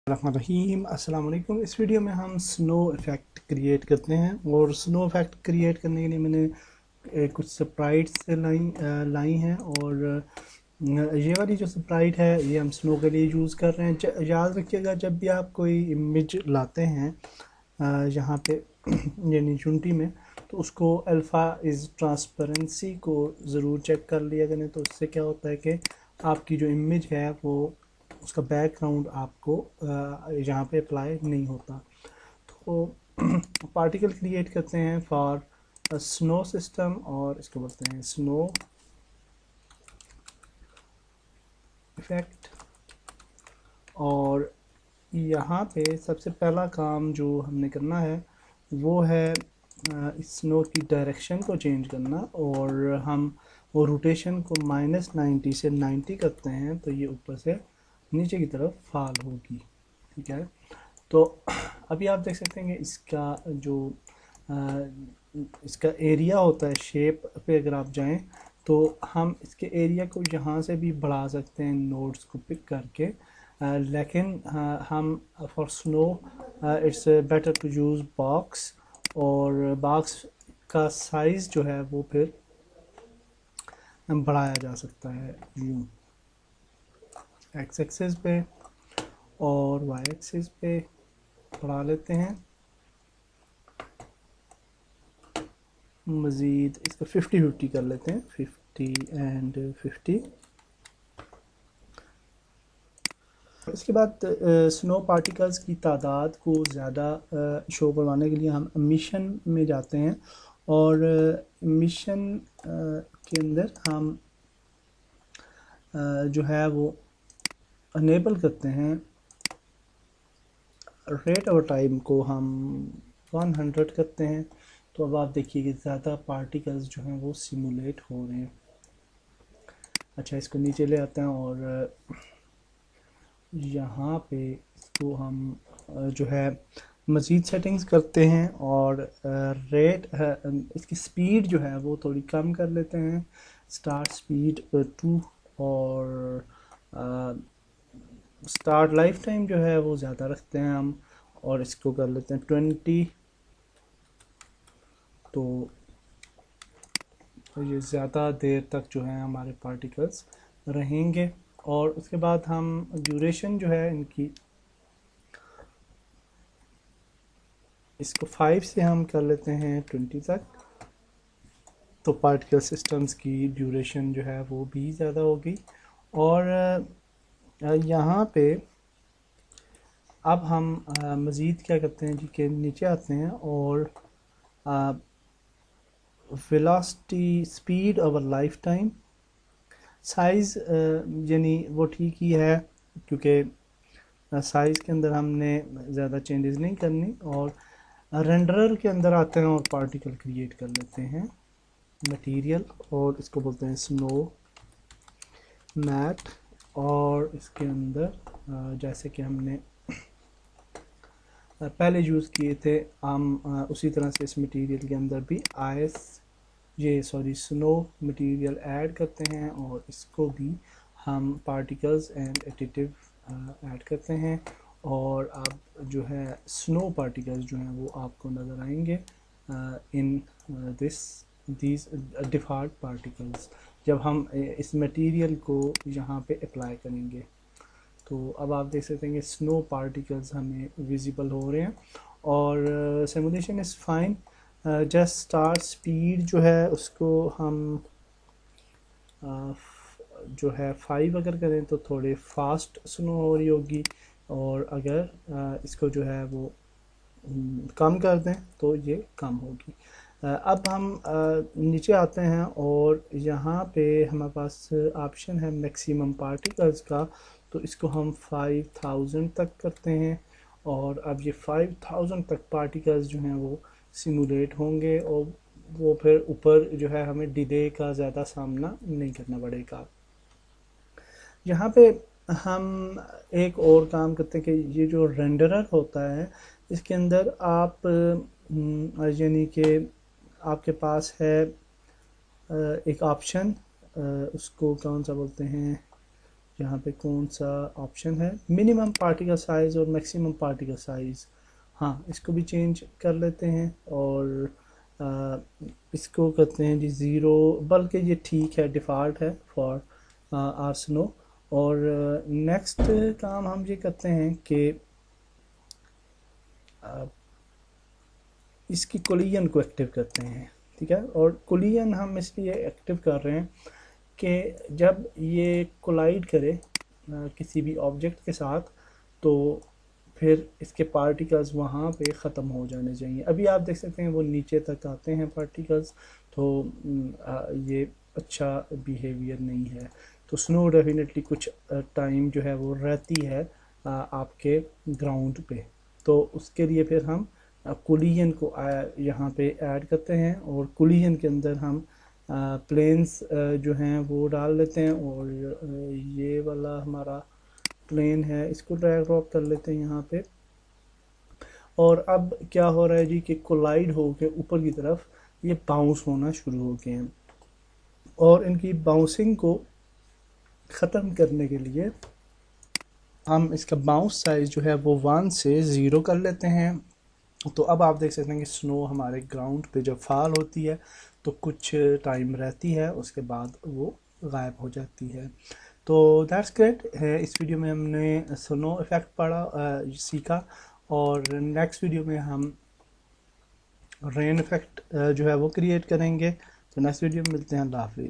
रहीम अस्सलाम वालेकुम। इस वीडियो में हम स्नो इफ़ेक्ट क्रिएट करते हैं और स्नो इफ़ेक्ट क्रिएट करने के लिए मैंने कुछ स्प्राइट्स लाई हैं और ये वाली जो स्प्राइट है ये हम स्नो के लिए यूज़ कर रहे हैं। याद रखिएगा जब भी आप कोई इमेज लाते हैं यहाँ पे यानी यूनिटी में, तो उसको अल्फ़ा इज़ ट्रांसपेरेंसी को ज़रूर चेक कर लिया करें। तो उससे क्या होता है कि आपकी जो इमेज है वो उसका बैकग्राउंड आपको यहाँ पे अप्लाई नहीं होता। तो पार्टिकल क्रिएट करते हैं फॉर स्नो सिस्टम और इसको बोलते हैं स्नो इफेक्ट। और यहाँ पे सबसे पहला काम जो हमने करना है वो है स्नो की डायरेक्शन को चेंज करना, और हम वो रोटेशन को -90 से 90 करते हैं तो ये ऊपर से नीचे की तरफ फॉल होगी। ठीक है, तो अभी आप देख सकते हैं कि इसका जो इसका एरिया होता है, शेप पे अगर आप जाएं तो हम इसके एरिया को यहाँ से भी बढ़ा सकते हैं नोड्स को पिक करके। लेकिन हम for snow it's better to use box, और बॉक्स का साइज़ जो है वो फिर बढ़ाया जा सकता है यूँ एक्स एक्सिस पे और वाई एक्सिस पे बढ़ा लेते हैं। मज़ीद इसका 50-50 कर लेते हैं, 50 एंड 50। इसके बाद स्नो पार्टिकल्स की तादाद को ज़्यादा शो करवाने के लिए हम मिशन में जाते हैं, और मिशन के अंदर हम जो है वो अनेबल करते हैं रेट ऑफ टाइम को हम 100 करते हैं। तो अब आप देखिए कि ज़्यादा पार्टिकल्स जो हैं वो सिमुलेट हो रहे हैं। अच्छा, इसको नीचे ले आते हैं और यहाँ पे इसको हम जो है मज़ीद सेटिंग्स करते हैं, और रेट इसकी स्पीड जो है वो थोड़ी कम कर लेते हैं, स्टार्ट स्पीड 2, और स्टार्ट लाइफ टाइम जो है वो ज़्यादा रखते हैं हम, और इसको कर लेते हैं 20। तो ये ज़्यादा देर तक जो है हमारे पार्टिकल्स रहेंगे। और उसके बाद हम ड्यूरेशन जो है इनकी, इसको 5 से हम कर लेते हैं 20 तक। तो पार्टिकल सिस्टम्स की ड्यूरेशन जो है वो भी ज़्यादा होगी। और यहाँ पे अब हम मज़ीद क्या करते हैं जी के नीचे आते हैं और velocity speed over life time size यानी वो ठीक ही है, क्योंकि साइज़ के अंदर हमने ज़्यादा चेंजेस नहीं करनी। और रेंडरर के अंदर आते हैं और पार्टिकल क्रिएट कर लेते हैं मटेरियल, और इसको बोलते हैं स्नो मैट। और इसके अंदर जैसे कि हमने पहले यूज़ किए थे हम उसी तरह से इस मटेरियल के अंदर भी स्नो मटेरियल ऐड करते हैं, और इसको भी हम पार्टिकल्स एंड एडिटिव ऐड करते हैं। और अब जो है स्नो पार्टिकल्स जो हैं वो आपको नज़र आएंगे इन दीज डिफ़ॉल्ट पार्टिकल्स जब हम इस मटेरियल को यहाँ पे अप्लाई करेंगे। तो अब आप देख सकते हैं कि स्नो पार्टिकल्स हमें विजिबल हो रहे हैं, और simulation is fine. Just start speed जो है उसको हम जो है 5 अगर करें तो थोड़े फास्ट स्नो हो रही होगी, और अगर इसको जो है वो कम कर दें तो ये कम होगी। अब हम नीचे आते हैं और यहाँ पे हमारे पास ऑप्शन है मैक्सिमम पार्टिकल्स का, तो इसको हम 5000 तक करते हैं। और अब ये 5000 तक पार्टिकल्स जो हैं वो सिमुलेट होंगे, और वो फिर ऊपर जो है हमें डिले का ज़्यादा सामना नहीं करना पड़ेगा। यहाँ पे हम एक और काम करते हैं कि ये जो रेंडरर होता है इसके अंदर आप यानी कि आपके पास है एक ऑप्शन, उसको कौन सा बोलते हैं, यहाँ पे कौन सा ऑप्शन है, मिनिमम पार्टिकल साइज़ और मैक्सिमम पार्टिकल साइज़, हाँ इसको भी चेंज कर लेते हैं और इसको करते हैं जी 0, बल्कि ये ठीक है, डिफ़ॉल्ट है फॉर आर्सनो। और नेक्स्ट काम हम ये करते हैं कि इसकी कोलिजन को एक्टिव करते हैं, ठीक है। और कोलिजन हम इसलिए एक्टिव कर रहे हैं कि जब ये कोलाइड करे किसी भी ऑब्जेक्ट के साथ, तो फिर इसके पार्टिकल्स वहाँ पे ख़त्म हो जाने चाहिए। अभी आप देख सकते हैं वो नीचे तक आते हैं पार्टिकल्स, तो ये अच्छा बिहेवियर नहीं है। तो स्नो डेफिनेटली कुछ टाइम जो है वो रहती है आपके ग्राउंड पे, तो उसके लिए फिर हम कोलिजन को यहाँ पे ऐड करते हैं और कोलिजन के अंदर हम प्लेन्स जो हैं वो डाल लेते हैं। और ये वाला हमारा प्लेन है, इसको ड्रैग ड्रॉप कर लेते हैं यहाँ पे। और अब क्या हो रहा है जी कि कोलाइड हो के ऊपर की तरफ ये बाउंस होना शुरू हो गए हैं, और इनकी बाउंसिंग को ख़त्म करने के लिए हम इसका बाउंस साइज़ जो है वो 1 से 0 कर लेते हैं। तो अब आप देख सकते हैं कि स्नो हमारे ग्राउंड पे जब फॉल होती है तो कुछ टाइम रहती है, उसके बाद वो गायब हो जाती है। तो दैट्स ग्रेट है। इस वीडियो में हमने स्नो इफ़ेक्ट सीखा, और नेक्स्ट वीडियो में हम रेन इफ़ेक्ट जो है वो क्रिएट करेंगे। तो नेक्स्ट वीडियो में मिलते हैं। अल्लाह हाफ़िज़।